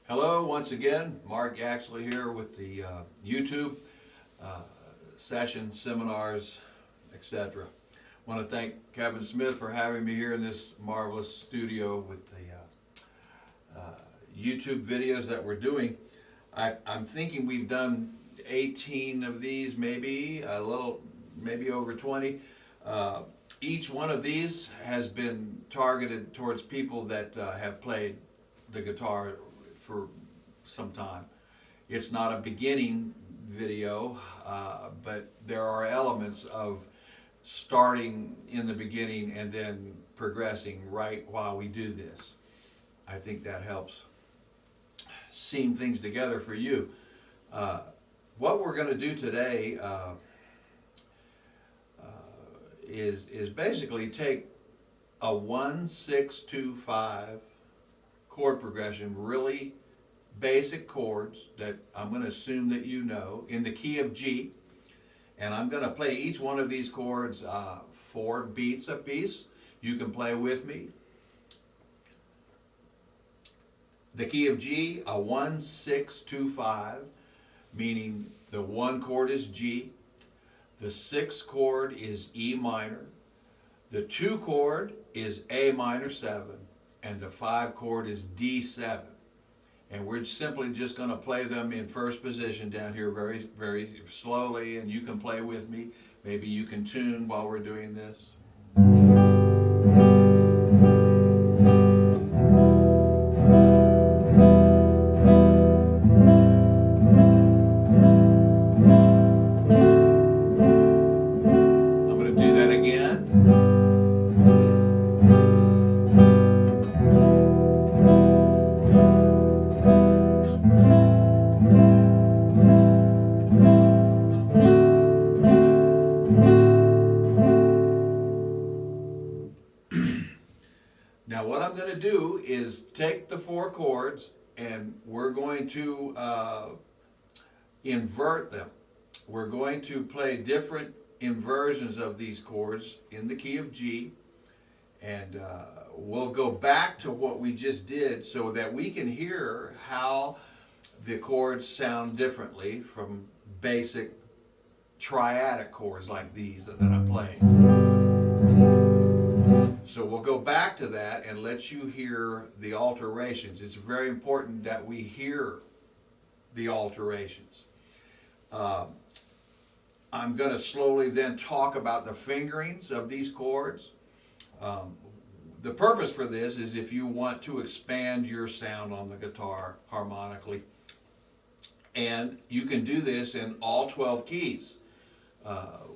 Hello, once again, Marc Yaxley here with the YouTube session, seminars, etc. I want to thank Kevin Smith for having me here in this marvelous studio with the YouTube videos that we're doing. I'm thinking we've done 18 of these, maybe over 20. Each one of these has been targeted towards people that have played the guitar for some time. It's not a beginning video, but there are elements of starting in the beginning and then progressing right while we do this. I think that helps seam things together for you. What we're going to do today is basically take a 1-6-2-5 chord progression, really basic chords that I'm going to assume that you know, in the key of G, and I'm going to play each one of these chords 4 beats a piece. You can play with me. The key of G, a 1-6-2-5, meaning the 1 chord is G, the 6 chord is E minor, the 2 chord is A minor 7, and the 5 chord is D7. And we're simply just going to play them in first position down here very, very slowly, and you can play with me. Maybe you can tune while we're doing this. I'm going to do that again. Now what I'm going to do is take the 4 chords and we're going to invert them. We're going to play different inversions of these chords in the key of G, and we'll go back to what we just did so that we can hear how the chords sound differently from basic triadic chords like these that I'm playing. So we'll go back to that and let you hear the alterations. It's very important that we hear the alterations. I'm going to slowly then talk about the fingerings of these chords. The purpose for this is if you want to expand your sound on the guitar harmonically. And you can do this in all 12 keys.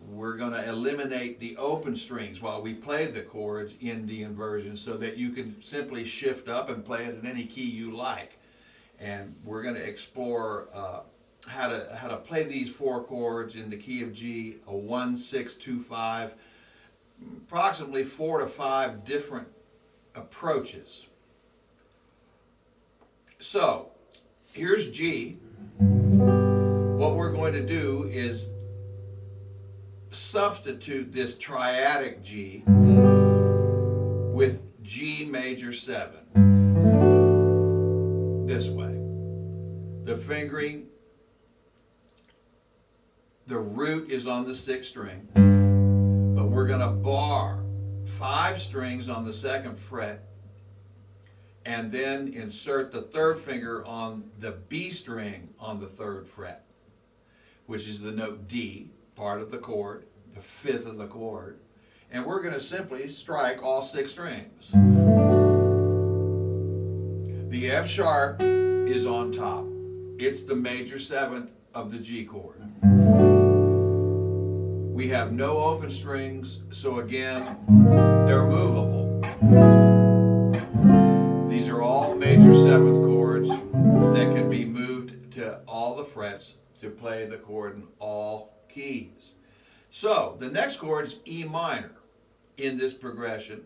We're going to eliminate the open strings while we play the chords in the inversion so that you can simply shift up and play it in any key you like. And we're going to explore how to play these 4 chords in the key of G, a 1-6-2-5, approximately 4 to 5 different approaches. So, here's G. What we're going to do is substitute this triadic G with G major 7. This way. The fingering, the root is on the 6th string, but we're going to bar 5 strings on the 2nd fret and then insert the 3rd finger on the B string on the 3rd fret, which is the note D, part of the chord, the 5th of the chord, and we're going to simply strike all 6 strings. The F sharp is on top. It's the major 7th of the G chord. We have no open strings, so again, they're movable. These are all major 7th chords that can be moved to all the frets to play the chord in all keys. So, the next chord is E minor in this progression.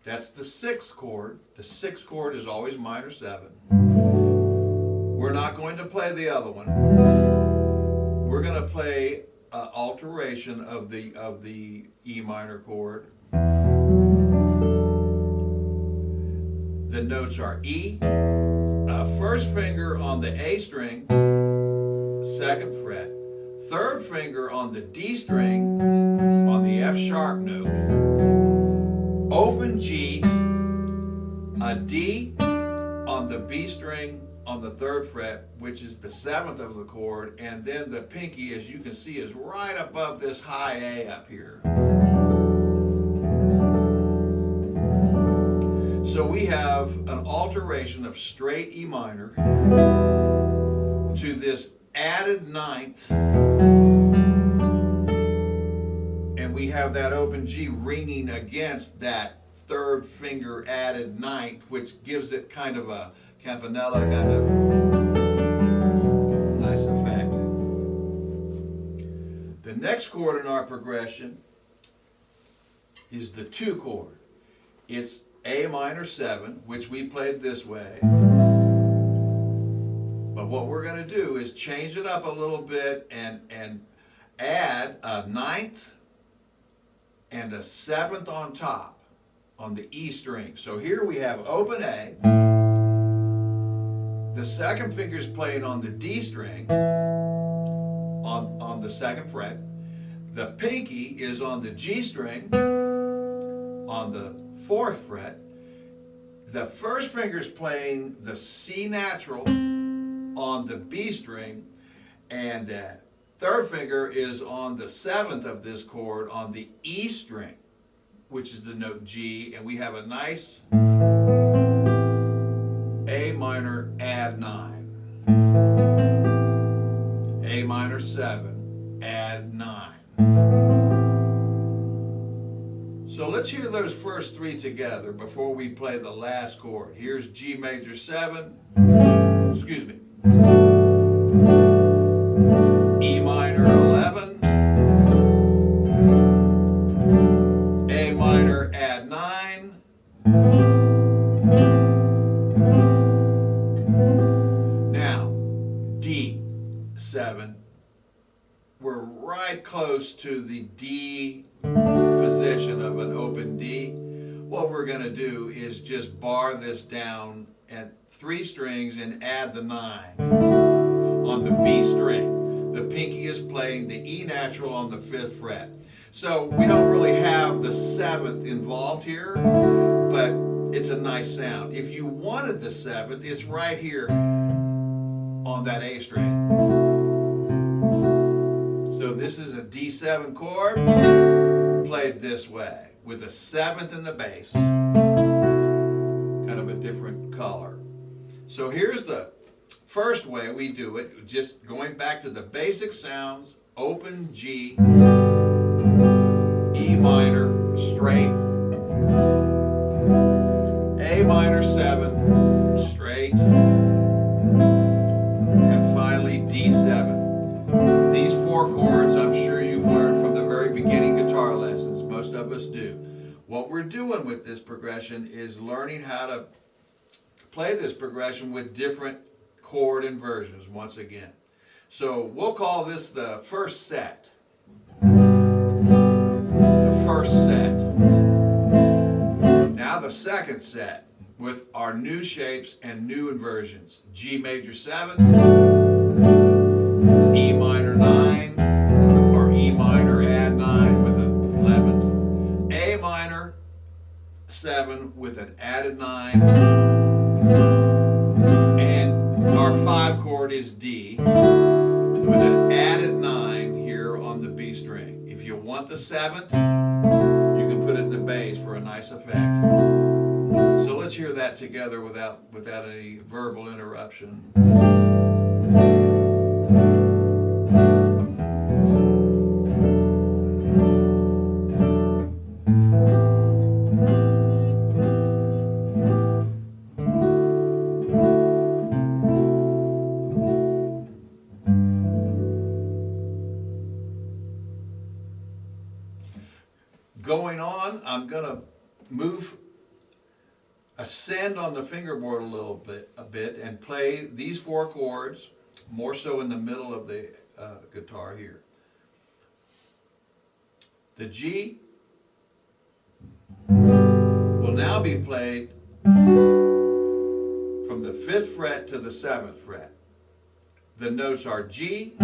That's the 6th chord. The 6th chord is always minor 7. We're not going to play the other one. We're going to play an alteration of the E minor chord. The notes are E, first finger on the A string, 2nd fret, 3rd finger on the D string on the F sharp note, open G, a D on the B string on the 3rd fret, which is the 7th of the chord, and then the pinky, as you can see, is right above this high A up here. So we have an alteration of straight E minor to this added 9th, and we have that open G ringing against that 3rd finger added 9th, which gives it kind of a campanella kind of nice effect. The next chord in our progression is the 2 chord. It's A minor 7, which we played this way. But what we're going to do is change it up a little bit and add a 9th and a 7th on top on the E string. So here we have open A. The 2nd finger is playing on the D string on the 2nd fret. The pinky is on the G string on the 4th fret. The 1st finger is playing the C natural on the B string, and the 3rd finger is on the 7th of this chord on the E string, which is the note G, and we have a nice A minor add 9, A minor 7 add 9. So let's hear those first 3 together before we play the last chord. Here's G major 7, excuse me, E minor 11, A minor add 9, now D 7. We're right close to the D position of an open D. What we're going to do is just bar this down at 3 strings and add the 9 on the B string. The pinky is playing the E natural on the 5th fret. So we don't really have the 7th involved here, but it's a nice sound. If you wanted the 7th, it's right here on that A string. So this is a D7 chord played this way with a 7th in the bass, kind of a different color. So here's the first way we do it, just going back to the basic sounds: open G, E minor straight, A minor 7 straight, and finally D7. These 4 chords I'm sure you've learned from the very beginning guitar lessons. Most of us do. What we're doing with this progression is learning how to play this progression with different chord inversions once again. So we'll call this the first set. The first set. Now the second set with our new shapes and new inversions. G major 7, E minor 9, or E minor add 9 with an 11th, A minor 7 with an added 9, and our 5 chord is D with an added 9 here on the B string. If you want the 7th, you can put it in the bass for a nice effect. So let's hear that together without any verbal interruption. Going on, I'm going to ascend on the fingerboard a bit, and play these 4 chords, more so in the middle of the guitar here. The G will now be played from the the 5th fret to the 7th fret. The notes are G,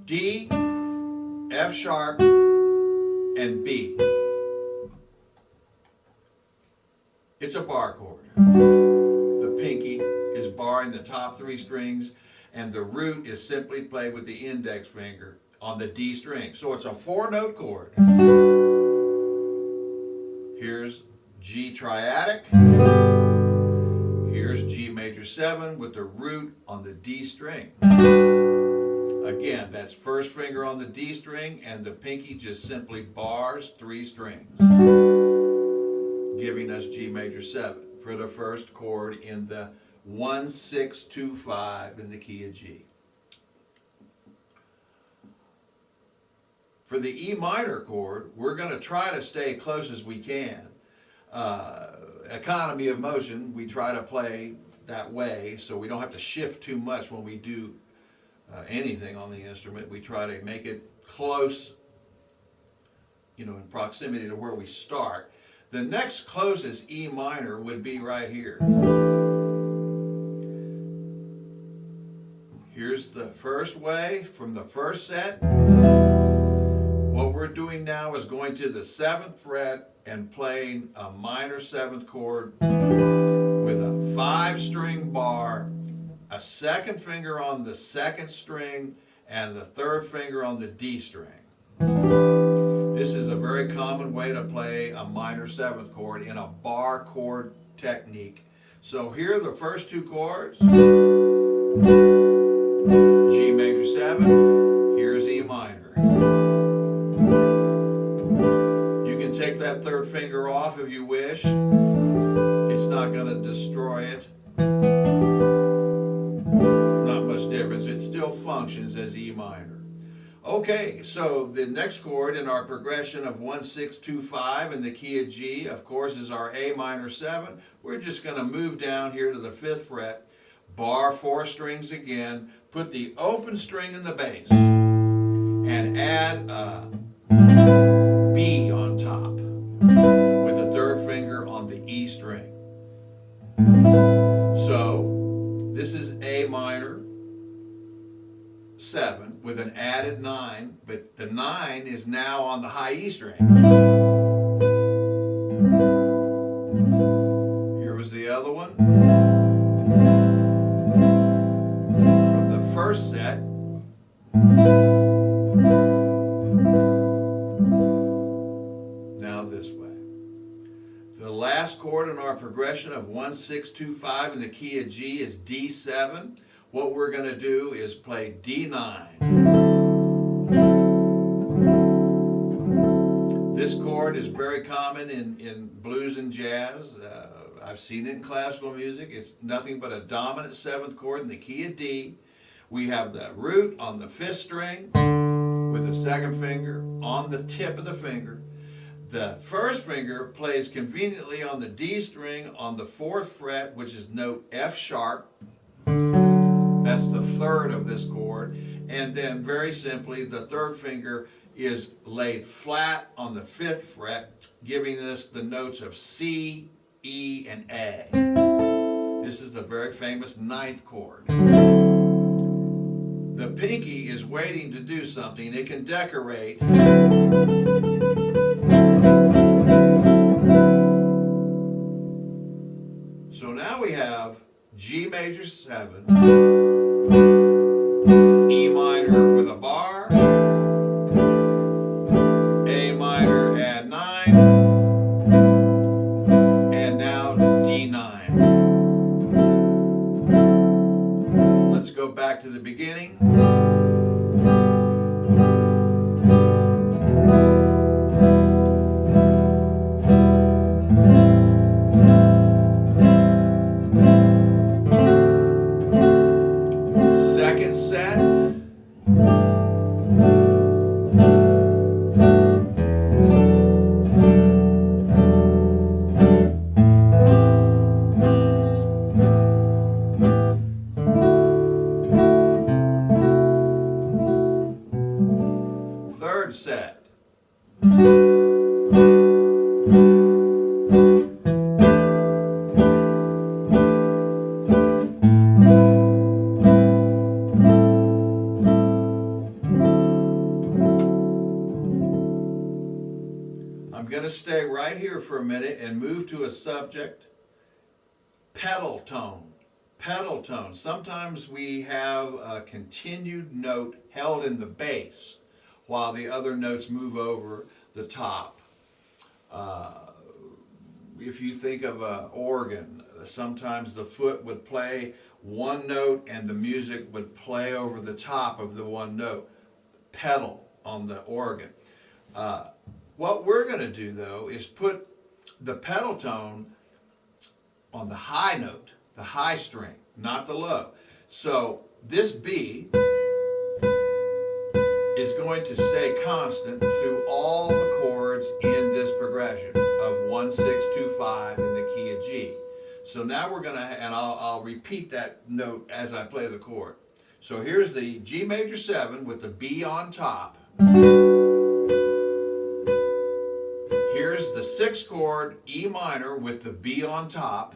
D, F sharp, and B. It's a bar chord. The pinky is barring the top 3 strings, and the root is simply played with the index finger on the D string. So it's a 4-note chord. Here's G triadic. Here's G major 7 with the root on the D string. Again, that's first finger on the D string, and the pinky just simply bars 3 strings, giving us G major 7 for the first chord in the 1-6-2-5 in the key of G. For the E minor chord, we're going to try to stay close as we can. Economy of motion, we try to play that way so we don't have to shift too much when we do anything on the instrument. We try to make it close, in proximity to where we start. The next closest E minor would be right here. Here's the first way from the first set. What we're doing now is going to the 7th fret and playing a minor 7th chord with a 5-string bar, a 2nd finger on the 2nd string, and the 3rd finger on the D string. This is a very common way to play a minor 7th chord in a bar chord technique. So here are the first 2 chords. G major 7, here's E minor. You can take that 3rd finger off if you wish. It's not going to destroy it. Not much difference. It still functions as E minor. Okay, so the next chord in our progression of 1-6-2-5 in the key of G, of course, is our A minor 7. We're just going to move down here to the 5th fret, bar 4 strings again, put the open string in the bass, and add a B on top with the 3rd finger on the E string. So this is A minor 7 with an added 9, but the 9 is now on the high E string. Here was the other one. From the first set. Now this way. The last chord in our progression of 1-6-2-5 in the key of G is D7. What we're going to do is play D9. This chord is very common in blues and jazz. I've seen it in classical music. It's nothing but a dominant 7th chord in the key of D. We have the root on the 5th string with the 2nd finger on the tip of the finger. The 1st finger plays conveniently on the D string on the 4th fret, which is note F sharp. That's the 3rd of this chord. And then very simply, the 3rd finger is laid flat on the 5th fret, giving us the notes of C, E, and A. This is the very famous 9th chord. The pinky is waiting to do something. It can decorate. So now we have G major 7, E minor with a bar, A minor add 9, and now D9. Let's go back to the beginning. Second set. stay right here for a minute and move to a subject, pedal tone. Pedal tone. Sometimes we have a continued note held in the bass while the other notes move over the top. If you think of an organ, sometimes the foot would play one note and the music would play over the top of the one note. Pedal on the organ. What we're going to do though is put the pedal tone on the high note, the high string, not the low. So this B is going to stay constant through all the chords in this progression of 1, 6, 2, 5 in the key of G. So now we're going to, and I'll repeat that note as I play the chord. So here's the G major 7 with the B on top. Here's the 6th chord, E minor with the B on top.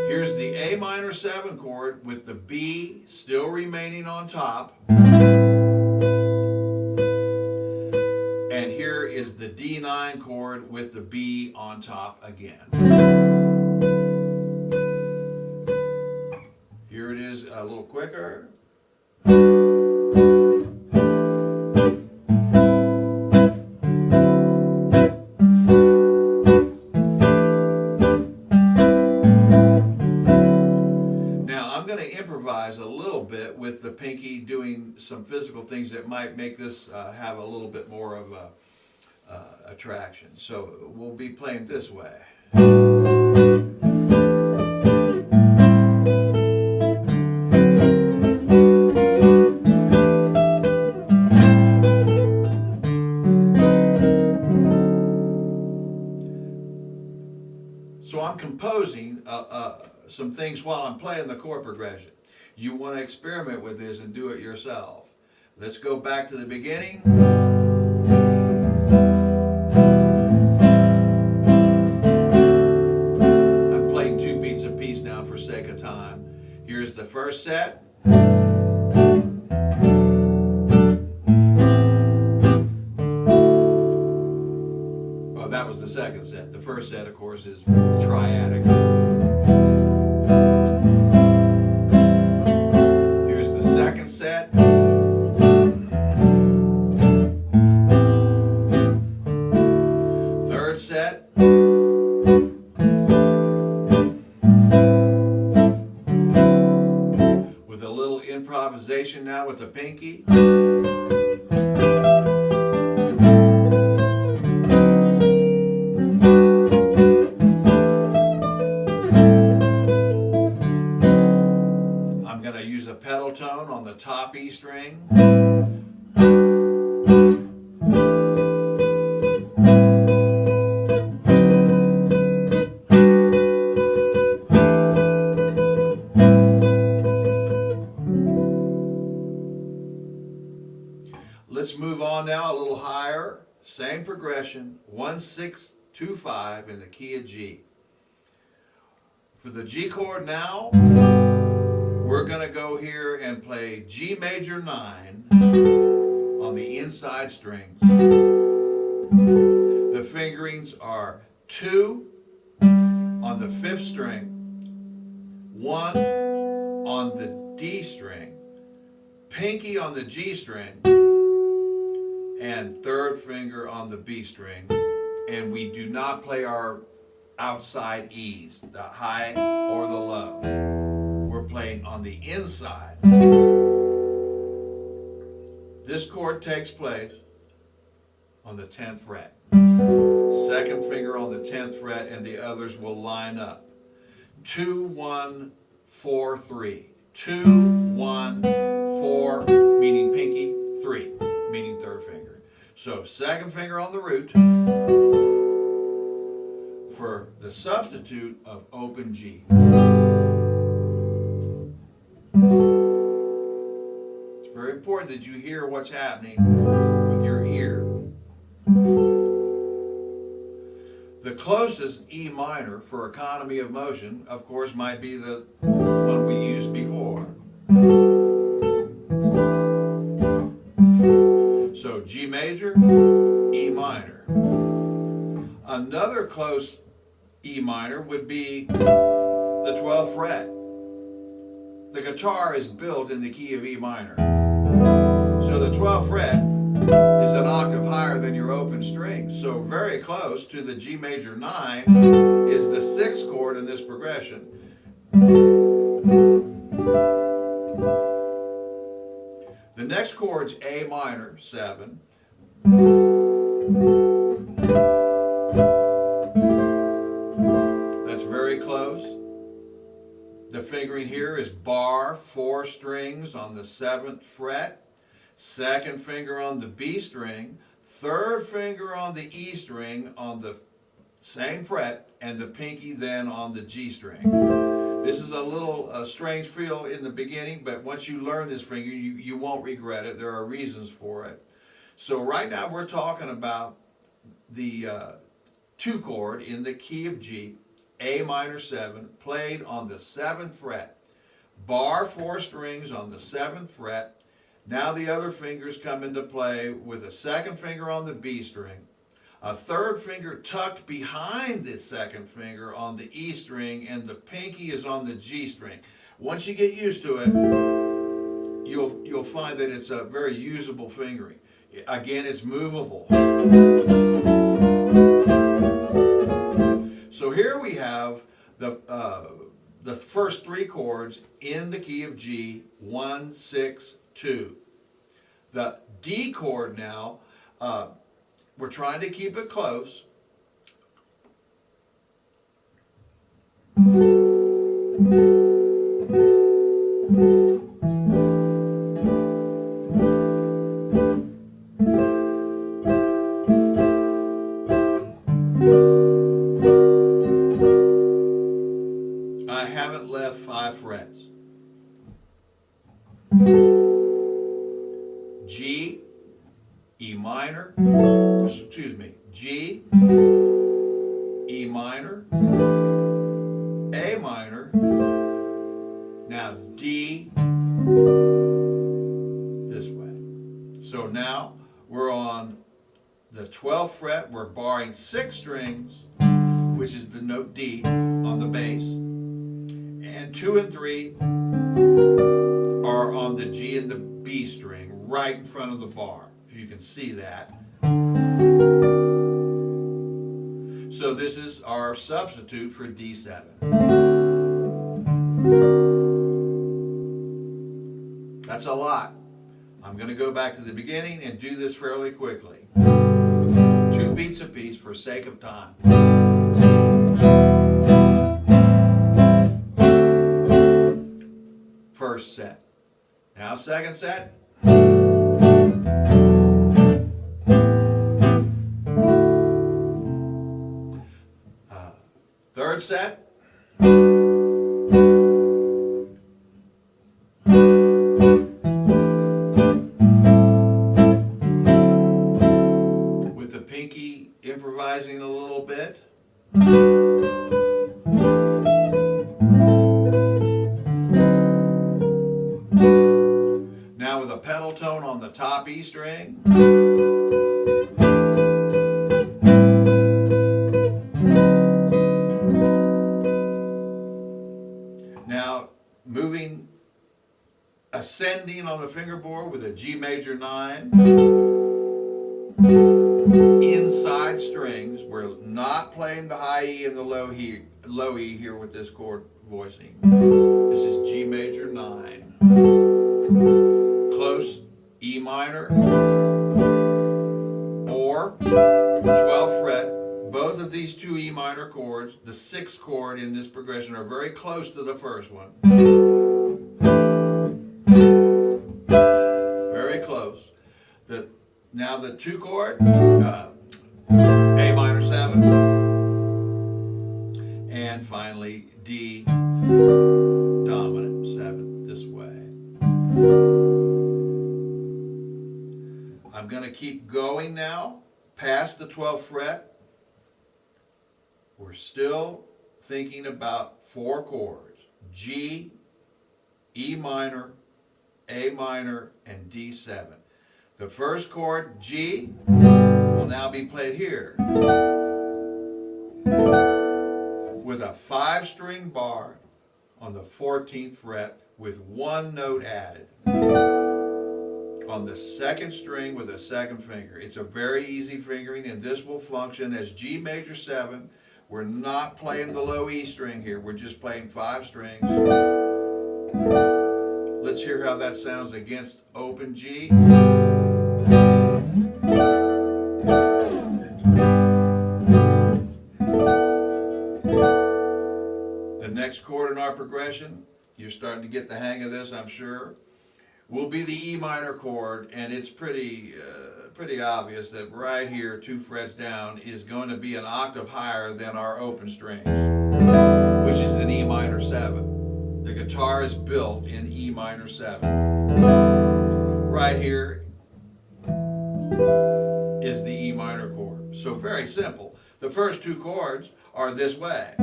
Here's the A minor 7 chord with the B still remaining on top. And here is the D9 chord with the B on top again. Here it is a little quicker. A little bit with the pinky doing some physical things that might make this have a little bit more of a attraction. So we'll be playing this way. So I'm composing some things while I'm playing the chord progression. You want to experiment with this and do it yourself. Let's go back to the beginning. I'm playing 2 beats a piece now for sake of time. Here's the first set. Oh, that was the second set. The first set, of course, is triadic. Set. Third set. With a little improvisation now with the pinky. I'm going to use a pedal tone on the top E string. Let's move on now a little higher. Same progression, 1, 6, 2, 5 in the key of G. For the G chord now, we're going to go here and play G major 9 on the inside strings. The fingerings are 2 on the 5th string, 1 on the D string, pinky on the G string, and 3rd finger on the B string. And we do not play our outside E's, the high or the low. We're playing on the inside. This chord takes place on the 10th fret. 2nd finger on the 10th fret, and the others will line up. 2, 1, 4, 3. 2, 1, 4, meaning pinky, 3, meaning 3rd finger. So 2nd finger on the root for the substitute of open G. It's very important that you hear what's happening with your ear. The closest E minor for economy of motion, of course, might be the one we used before. So G major, Another close E minor would be the 12th fret. The guitar is built in the key of E minor. So the 12th fret is an octave higher than your open string. So very close to the G major 9 is the 6th chord in this progression. The next chord's A minor 7. That's very close. The fingering here is bar 4 strings on the 7th fret, 2nd finger on the B string, 3rd finger on the E string on the same fret, and the pinky then on the G string. This is a little strange feel in the beginning, but once you learn this finger, you won't regret it. There are reasons for it. So right now we're talking about the 2 chord in the key of G, A minor 7, played on the 7th fret. Bar 4 strings on the 7th fret. Now the other fingers come into play with a 2nd finger on the B string, a 3rd finger tucked behind the 2nd finger on the E string, and the pinky is on the G string. Once you get used to it, you'll find that it's a very usable fingering. Again, it's movable. So here we have the first 3 chords in the key of G, 1, 6, 2. The D chord now, we're trying to keep it close. I haven't left 5 frets. G, E minor, excuse me, G, E minor, A minor, now D, this way. So now we're on the 12th fret, we're barring 6 strings, which is the note D on the bass, and 2 and 3 are on the G and the B string, right in front of the bar, if you can see that. So this is our substitute for D7. That's a lot. I'm going to go back to the beginning and do this fairly quickly. 2 beats apiece for sake of time. First set. Now second set. Third set. With the pinky improvising a little bit. Now with a pedal tone on the top E string. Now moving, ascending on the fingerboard with a G major 9. Inside strings, we're not playing the high E and the low E here with this chord voicing. This is G major 9. Close E minor or 12th fret. Both of these 2 E minor chords, the 6th chord in this progression, are very close to the first one. Very close. Now the 2 chord, A minor 7, and finally D dominant 7 this way. I'm going to keep going now past the 12th fret. We're still thinking about 4 chords: G, E minor, A minor, and D7. The first chord, G, will now be played here. with a 5-string bar on the 14th fret with 1 note added on the 2nd string with a 2nd finger. It's a very easy fingering, and this will function as G major 7. We're not playing the low E string here, we're just playing 5 strings. Let's hear how that sounds against open G. The next chord in our progression, you're starting to get the hang of this, I'm sure, will be the E minor chord, and it's pretty obvious that right here, 2 frets down, is going to be an octave higher than our open strings, which is an E minor 7. The guitar is built in E minor 7. Right here is the E minor chord. So very simple. The first 2 chords are this way.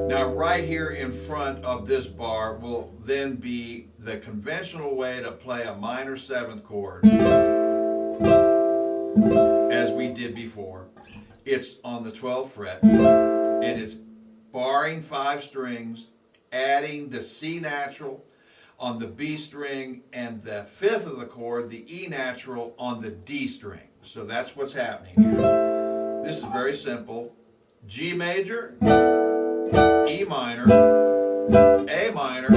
Now right here in front of this bar will then be the conventional way to play a minor 7th chord, as we did before. It's on the 12th fret, and it's barring 5 strings, adding the C natural on the B string, and the 5th of the chord, the E natural, on the D string. So that's what's happening here. This is very simple. G major, E minor, A minor.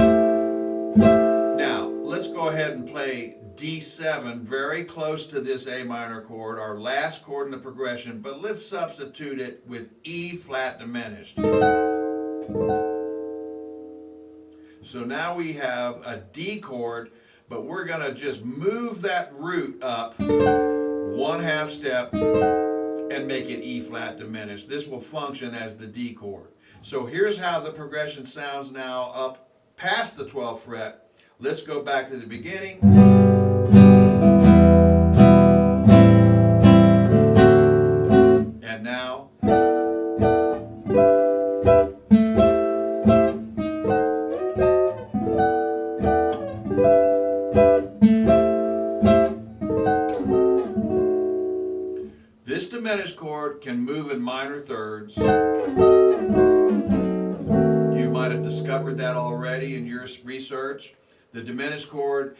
Now, let's go ahead and play D7 very close to this A minor chord, our last chord in the progression, but let's substitute it with E flat diminished. So now we have a D chord, but we're going to just move that root up 1/2 step and make it E flat diminished. This will function as the D chord. So here's how the progression sounds now up past the 12th fret. Let's go back to the beginning. And now. This diminished chord can move in minor thirds. You might have discovered that already in your research. The diminished chord,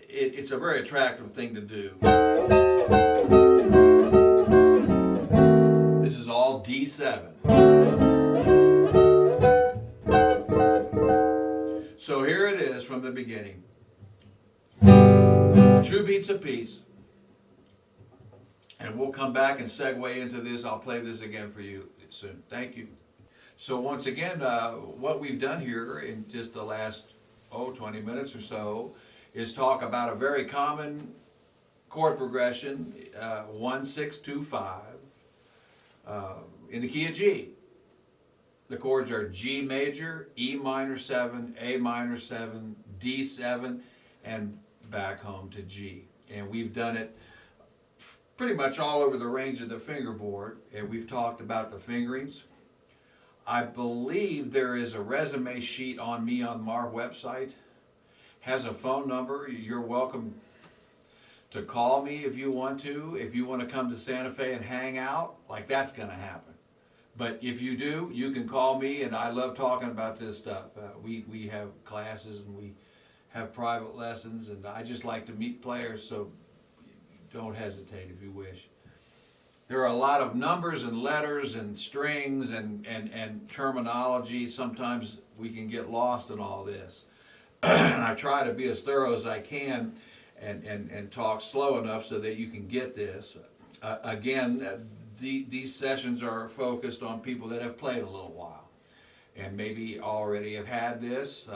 it's a very attractive thing to do. This is all D7. So here it is from the beginning. 2 beats apiece. And we'll come back and segue into this. I'll play this again for you soon. Thank you. So once again, what we've done here in just the last 20 minutes or so is talk about a very common chord progression, 1-6-2-5, in the key of G. The chords are G major, E minor 7, A minor 7, D7, and back home to G. And we've done it pretty much all over the range of the fingerboard, and we've talked about the fingerings. I believe there is a resume sheet on me on my website, has a phone number. You're welcome to call me if you want to. If you want to come to Santa Fe and hang out, like that's going to happen. But if you do, you can call me, and I love talking about this stuff. We have classes and we have private lessons, and I just like to meet players, so don't hesitate if you wish. There are a lot of numbers and letters and strings and terminology. Sometimes we can get lost in all this. And I try to be as thorough as I can and talk slow enough so that you can get this. Again, these sessions are focused on people that have played a little while and maybe already have had this.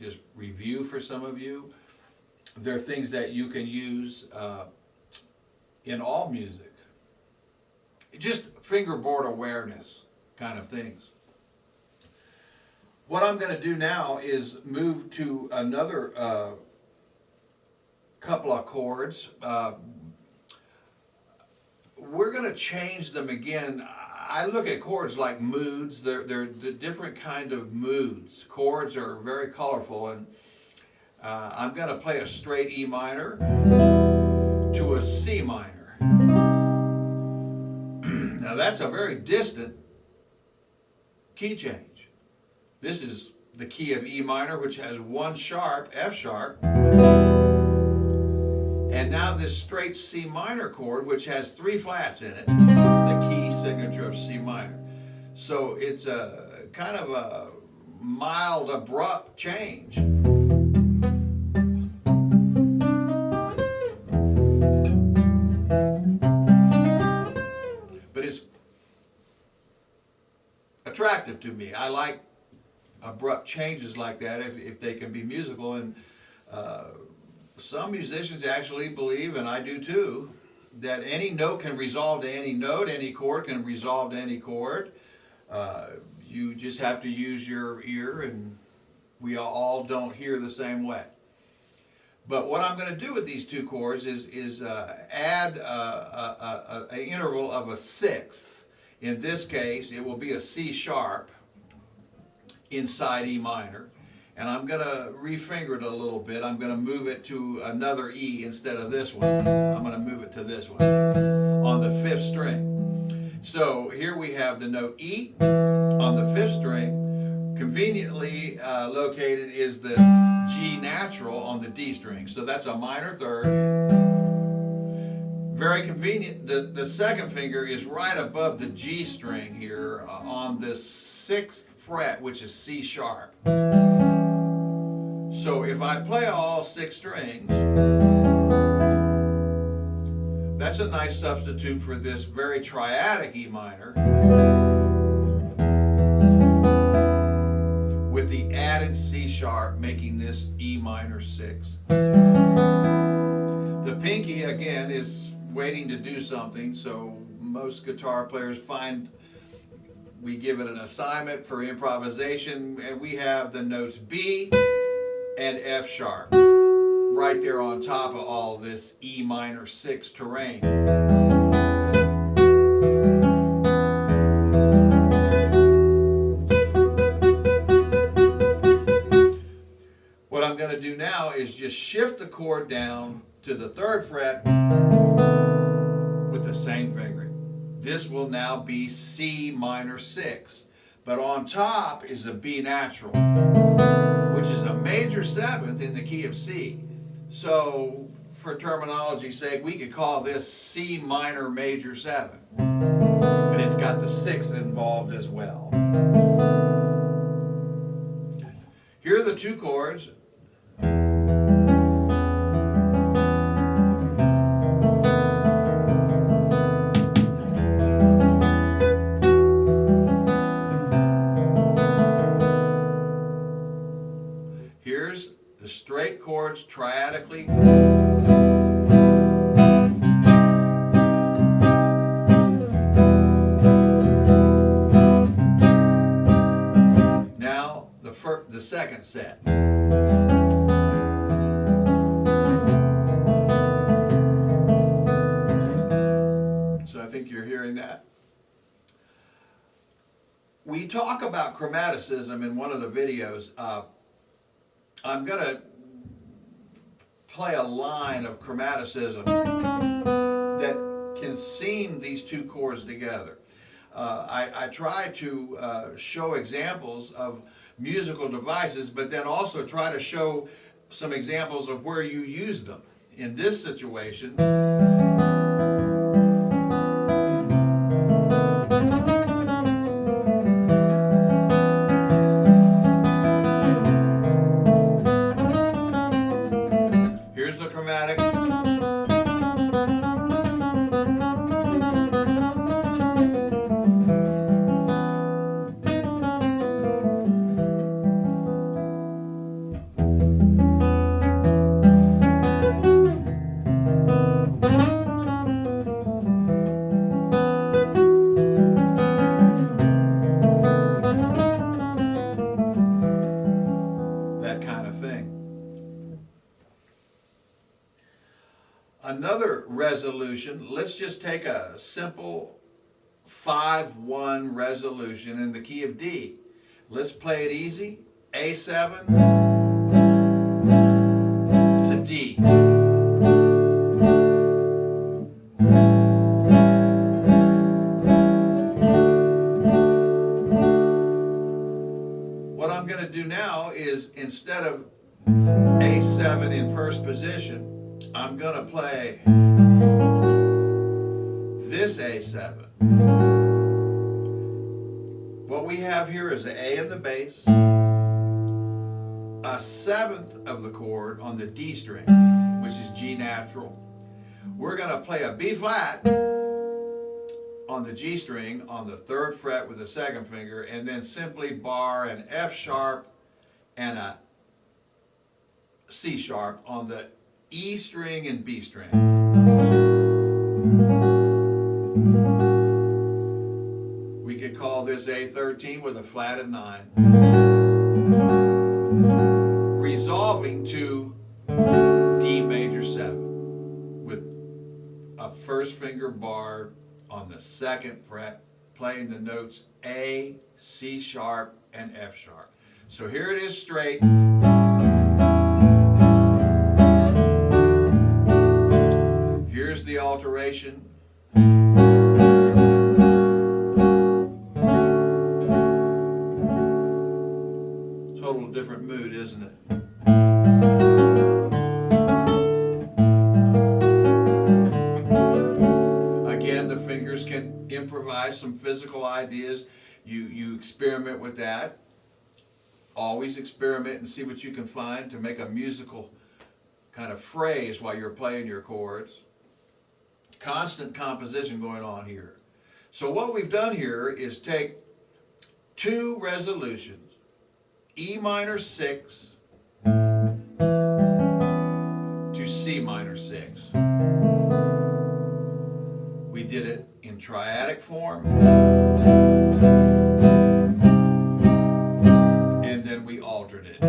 Just review for some of you. There are things that you can use in all music. Just fingerboard awareness kind of things. What I'm going to do now is move to another couple of chords. We're going to change them again. I look at chords like moods. They're the different kind of moods. Chords are very colorful, and I'm going to play a straight E minor to a C minor. Now that's a very distant key change. This is the key of E minor, which has one sharp, F sharp, and now this straight C minor chord, which has three flats in it, the key signature of C minor. So it's a kind of a mild, abrupt change. But it's attractive to me. I like abrupt changes like that if they can be musical. And some musicians actually believe, and I do too, that any note can resolve to any note, any chord can resolve to any chord. You just have to use your ear, and we all don't hear the same way. But what I'm going to do with these two chords is add an interval of a sixth. In this case, it will be a C sharp inside E minor. And I'm going to refinger it a little bit. I'm going to move it to another E instead of this one. I'm going to move it to this one on the fifth string. So here we have the note E on the fifth string. Conveniently located is the G natural on the D string. So that's a minor third. Very convenient. The second finger is right above the G string here on the sixth fret, which is C sharp. So if I play all six strings, that's a nice substitute for this very triadic E minor with the added C sharp, making this E minor 6. The pinky, again, is waiting to do something, so most guitar players find we give it an assignment for improvisation, and we have the notes B and F sharp right there on top of all this E minor 6 terrain. What I'm going to do now is just shift the chord down to the third fret with the same fingering. This will now be C minor 6, but on top is a B natural, which is a major seventh in the key of C. So, for terminology's sake, we could call this C minor major 7. But it's got the 6 involved as well. Here are the two chords. Here's the straight chords triadically. Now the second set. So I think you're hearing that. We talk about chromaticism in one of the videos. I'm going to play a line of chromaticism that can seam these two chords together. I try to show examples of musical devices, but then also try to show some examples of where you use them. In this situation, here's the chromatic. That kind of thing. Another resolution, let's just take a simple 5-1 resolution in the key of D. Let's play it easy. A7, A7 in first position, I'm going to play this A7. What we have here is the A in the bass, a seventh of the chord on the D string, which is G natural. We're going to play a B flat on the G string on the 3rd fret with the 2nd finger, and then simply bar an F sharp and a C sharp on the E string and B string. We could call this A13 with a flat at 9, resolving to D major 7 with a 1st finger bar on the 2nd fret, playing the notes A, C sharp, and F sharp. So here it is straight. Here's the alteration. Total different mood, isn't it? Again, the fingers can improvise some physical ideas. You experiment with that. Always experiment and see what you can find to make a musical kind of phrase while you're playing your chords. Constant composition going on here. So what we've done here is take 2 resolutions, E minor 6 to C minor 6. We did it in triadic form, and then we altered it.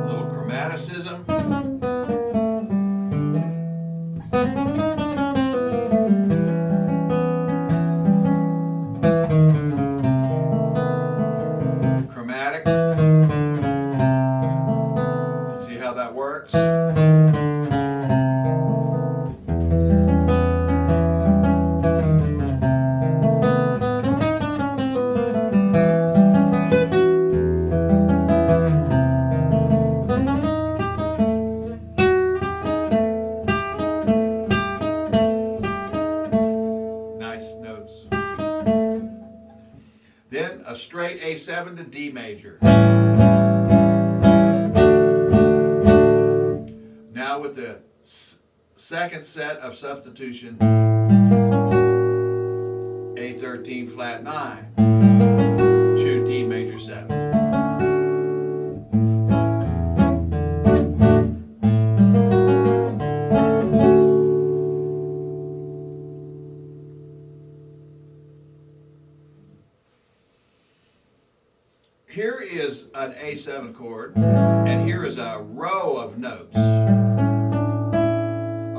Little chromaticism. Chromatic. See how that works? Then a straight A7 to D major. Now with the second set of substitution, A13 flat 9 to D major 7. Here is an A7 chord, and here is a row of notes. A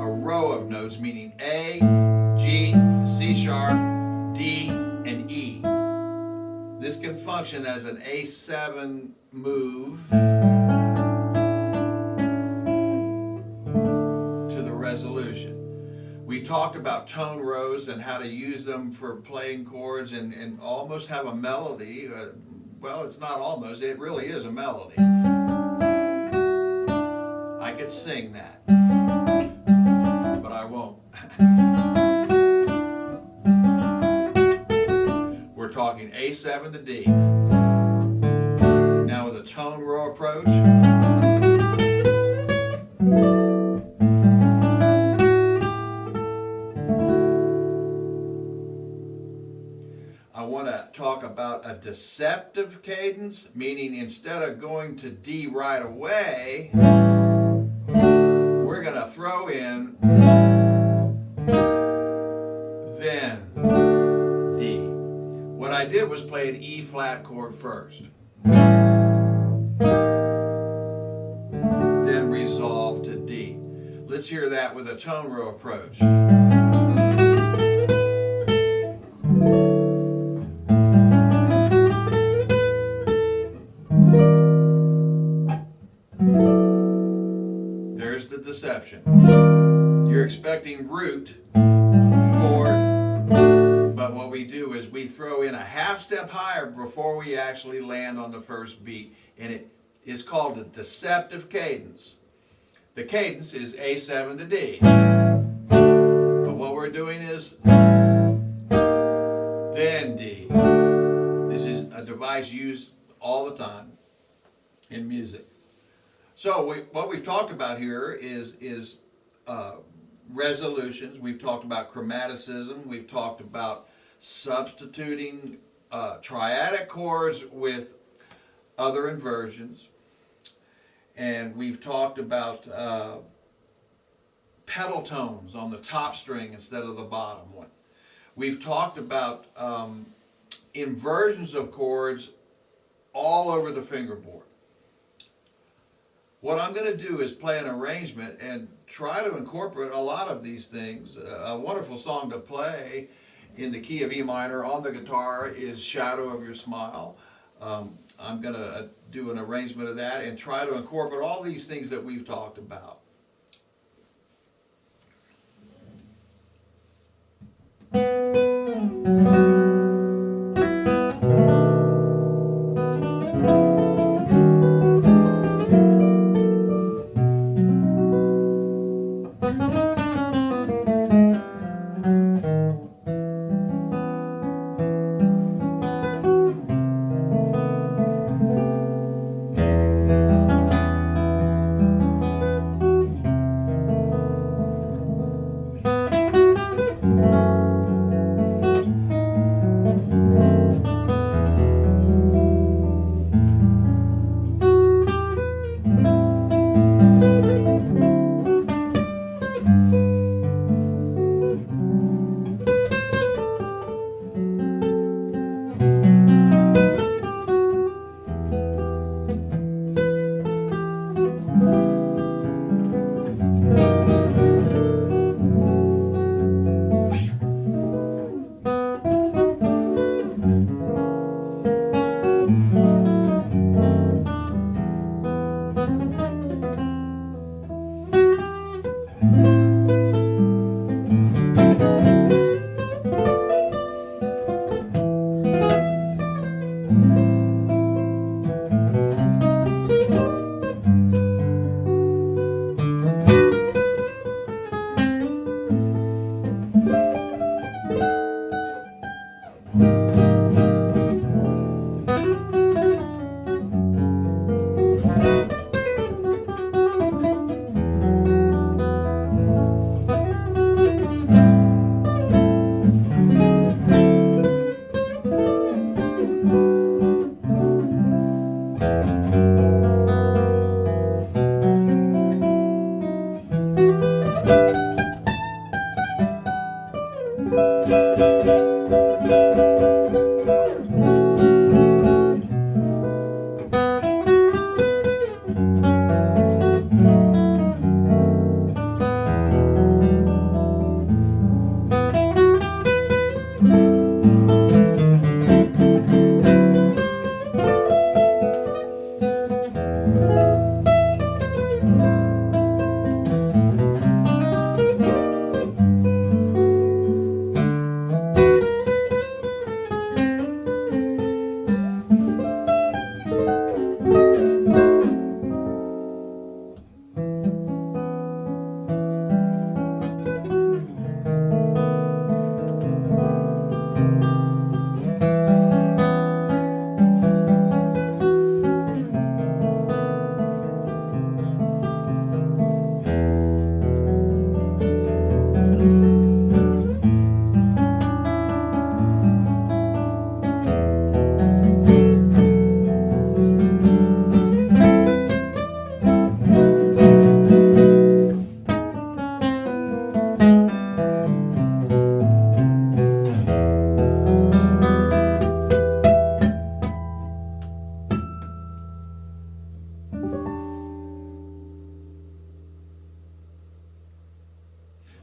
row of notes meaning A, G, C sharp, D, and E. This can function as an A7 move to the resolution. We talked about tone rows and how to use them for playing chords and almost have a melody. Well, it's not almost, it really is a melody. I could sing that, but I won't. We're talking A7 to D. Now with a tone row approach. I want to talk about a deceptive cadence, meaning instead of going to D right away, we're going to throw in then D. What I did was play an E flat chord first, then resolve to D. Let's hear that with a tone row approach. There's the deception. You're expecting root chord, but what we do is we throw in a half step higher before we actually land on the first beat, and it is called a deceptive cadence. The cadence is A7 to D. But what we're doing is then D. This is a device used all the time in music. So what we've talked about here is resolutions. We've talked about chromaticism. We've talked about substituting triadic chords with other inversions. And we've talked about pedal tones on the top string instead of the bottom one. We've talked about inversions of chords all over the fingerboard. What I'm going to do is play an arrangement and try to incorporate a lot of these things. A wonderful song to play in the key of E minor on the guitar is Shadow of Your Smile. I'm going to do an arrangement of that and try to incorporate all these things that we've talked about.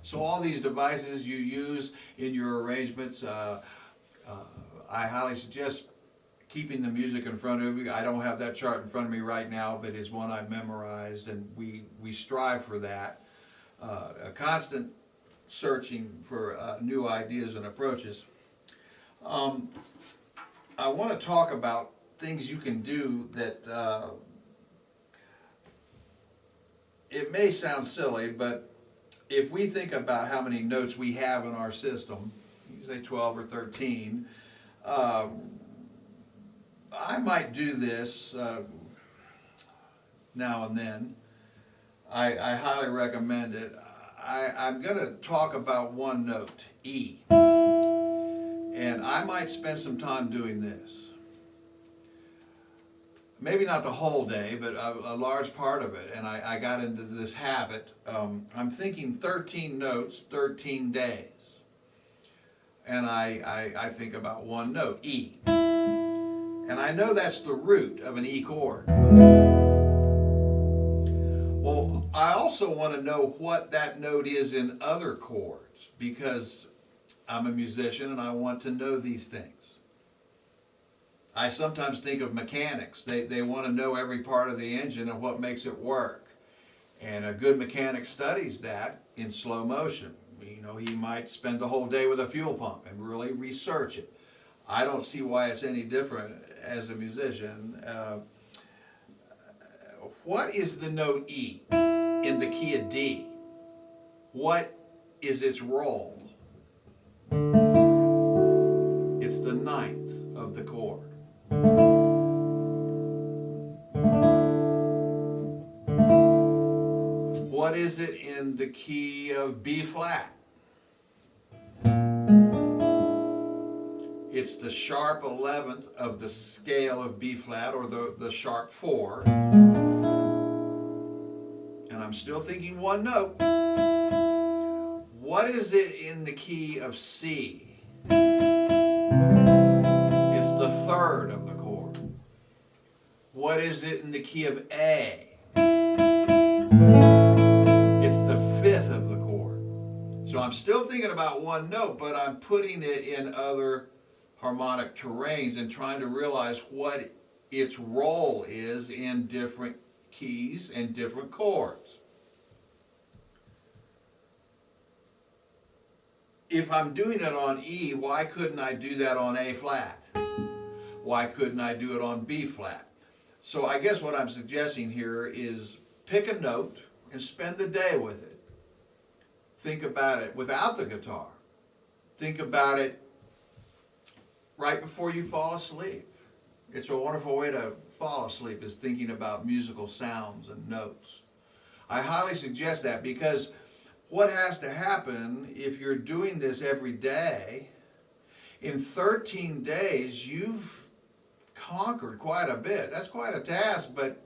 So all these devices you use in your arrangements, I highly suggest keeping the music in front of you. I don't have that chart in front of me right now, but it's one I've memorized, and we strive for that. A constant searching for new ideas and approaches. I want to talk about things you can do that it may sound silly, but if we think about how many notes we have in our system, you say 12 or 13, I might do this now and then. I highly recommend it. I'm going to talk about one note, E. And I might spend some time doing this. Maybe not the whole day, but a large part of it. And I got into this habit. I'm thinking 13 notes, 13 days. And I think about one note, E. And I know that's the root of an E chord. Well, I also want to know what that note is in other chords, because I'm a musician and I want to know these things. I sometimes think of mechanics. They want to know every part of the engine and what makes it work. And a good mechanic studies that in slow motion. You know, he might spend the whole day with a fuel pump and really research it. I don't see why it's any different as a musician. What is the note E in the key of D? What is its role? It's the ninth of the chord. What is it in the key of B flat? It's the sharp 11th of the scale of B flat, or the sharp 4. And I'm still thinking one note. What is it in the key of C? It's the 3rd of the chord. What is it in the key of A? It's the 5th of the chord. So I'm still thinking about one note, but I'm putting it in other harmonic terrains and trying to realize what its role is in different keys and different chords. If I'm doing it on E, why couldn't I do that on A flat? Why couldn't I do it on B flat? So I guess what I'm suggesting here is pick a note and spend the day with it. Think about it without the guitar. Think about it right before you fall asleep. It's a wonderful way to fall asleep, is thinking about musical sounds and notes. I highly suggest that, because what has to happen if you're doing this every day, in 13 days you've conquered quite a bit. That's quite a task, but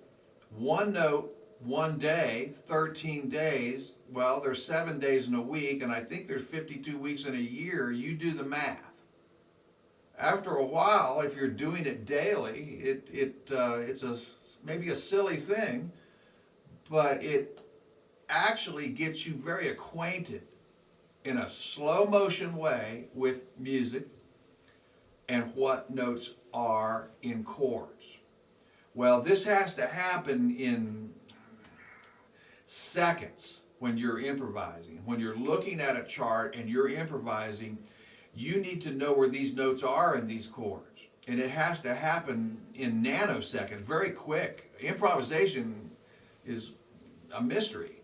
one note, one day, 13 days, well, there's 7 days in a week, and I think there's 52 weeks in a year. You do the math. After a while, if you're doing it daily, it's maybe a silly thing, but it actually gets you very acquainted in a slow motion way with music and what notes are in chords. Well, this has to happen in seconds when you're improvising. When you're looking at a chart and you're improvising, you need to know where these notes are in these chords. And it has to happen in nanoseconds, very quick. Improvisation is a mystery.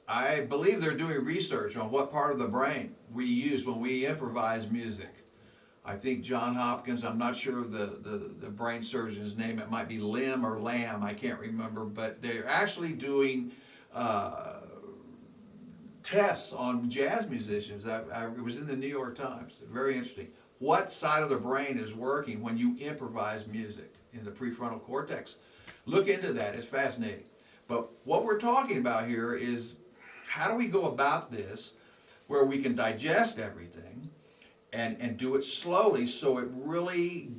I believe they're doing research on what part of the brain we use when we improvise music. I think John Hopkins, I'm not sure of the brain surgeon's name, it might be Lim or Lamb, I can't remember, but they're actually doing tests on jazz musicians. It was in the New York Times. Very interesting. What side of the brain is working when you improvise music in the prefrontal cortex? Look into that. It's fascinating. But what we're talking about here is how do we go about this where we can digest everything and do it slowly so it really,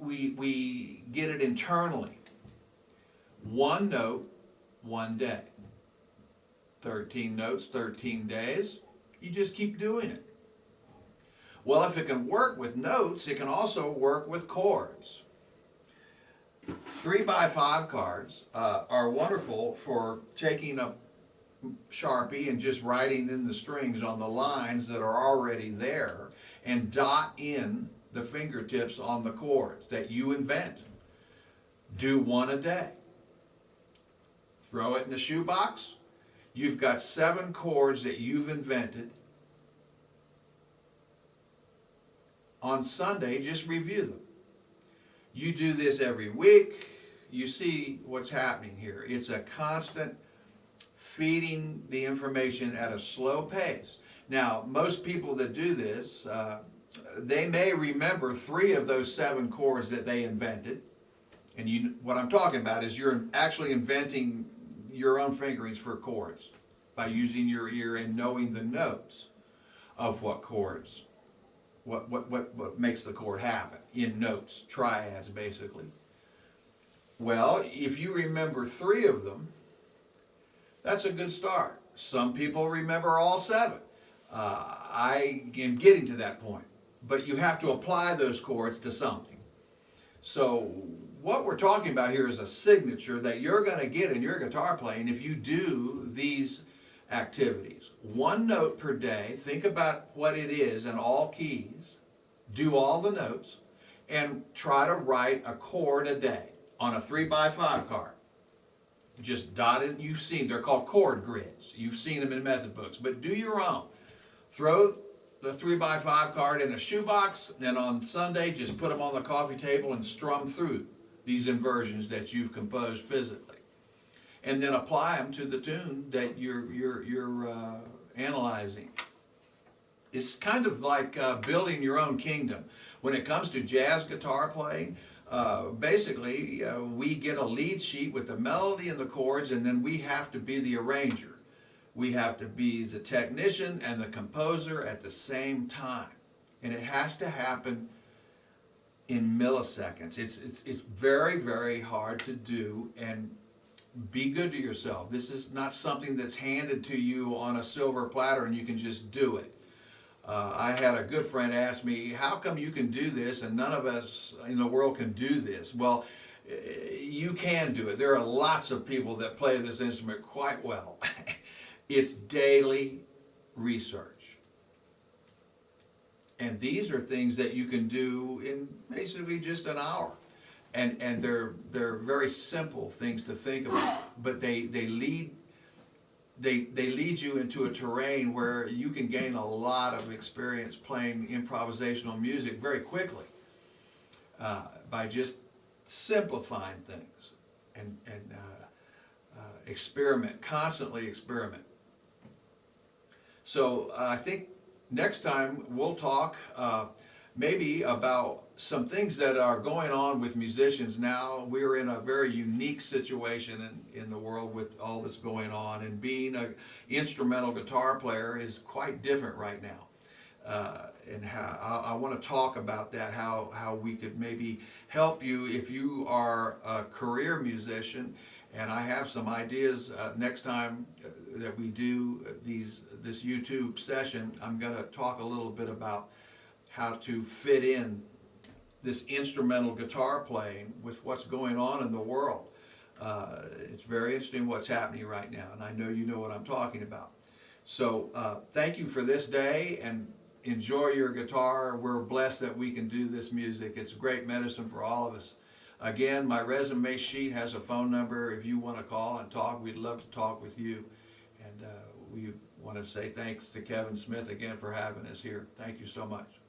we get it internally. One note, one day. 13 notes, 13 days. You just keep doing it. Well, if it can work with notes, it can also work with chords. 3x5 cards are wonderful for taking a Sharpie and just writing in the strings on the lines that are already there and dot in the fingertips on the chords that you invent. Do one a day. throw it in the shoebox. You've got 7 chords that you've invented. On Sunday, just review them. You do this every week, you see what's happening here. It's a constant feeding the information at a slow pace. Now, most people that do this, they may remember 3 of those 7 chords that they invented. And what I'm talking about is you're actually inventing your own fingerings for chords by using your ear and knowing the notes of what chords, what makes the chord happen in notes, triads basically. Well, if you remember 3 of them, that's a good start. Some people remember all 7. I am getting to that point. But you have to apply those chords to something. So what we're talking about here is a signature that you're going to get in your guitar playing if you do these activities. 1 note per day. Think about what it is in all keys. Do all the notes and try to write a chord a day on a 3x5 card. Just dot it. You've seen, they're called chord grids. You've seen them in method books, but do your own. Throw the 3x5 card in a shoebox, and on Sunday just put them on the coffee table and strum through these inversions that you've composed physically, and then apply them to the tune that you're analyzing. It's kind of like building your own kingdom. When it comes to jazz guitar playing, basically we get a lead sheet with the melody and the chords, and then we have to be the arranger. We have to be the technician and the composer at the same time. And it has to happen in milliseconds. It's very, very hard to do, and be good to yourself. This is not something that's handed to you on a silver platter and you can just do it. I had a good friend ask me, how come you can do this and none of us in the world can do this? Well, you can do it. There are lots of people that play this instrument quite well. It's daily research. And these are things that you can do in basically just an hour. And they're very simple things to think about, but they lead you into a terrain where you can gain a lot of experience playing improvisational music very quickly by just simplifying things and experiment, constantly experiment. So I think next time we'll talk maybe about some things that are going on with musicians now. We're in a very unique situation in the world with all that's going on, and being an instrumental guitar player is quite different right now. And how I want to talk about that, how we could maybe help you if you are a career musician. And I have some ideas next time that we do this YouTube session. I'm going to talk a little bit about how to fit in this instrumental guitar playing with what's going on in the world. It's very interesting what's happening right now, and I know you know what I'm talking about. So thank you for this day, and enjoy your guitar. We're blessed that we can do this music. It's great medicine for all of us. Again, my resume sheet has a phone number. If you want to call and talk, we'd love to talk with you. And we want to say thanks to Kevin Smith again for having us here. Thank you so much.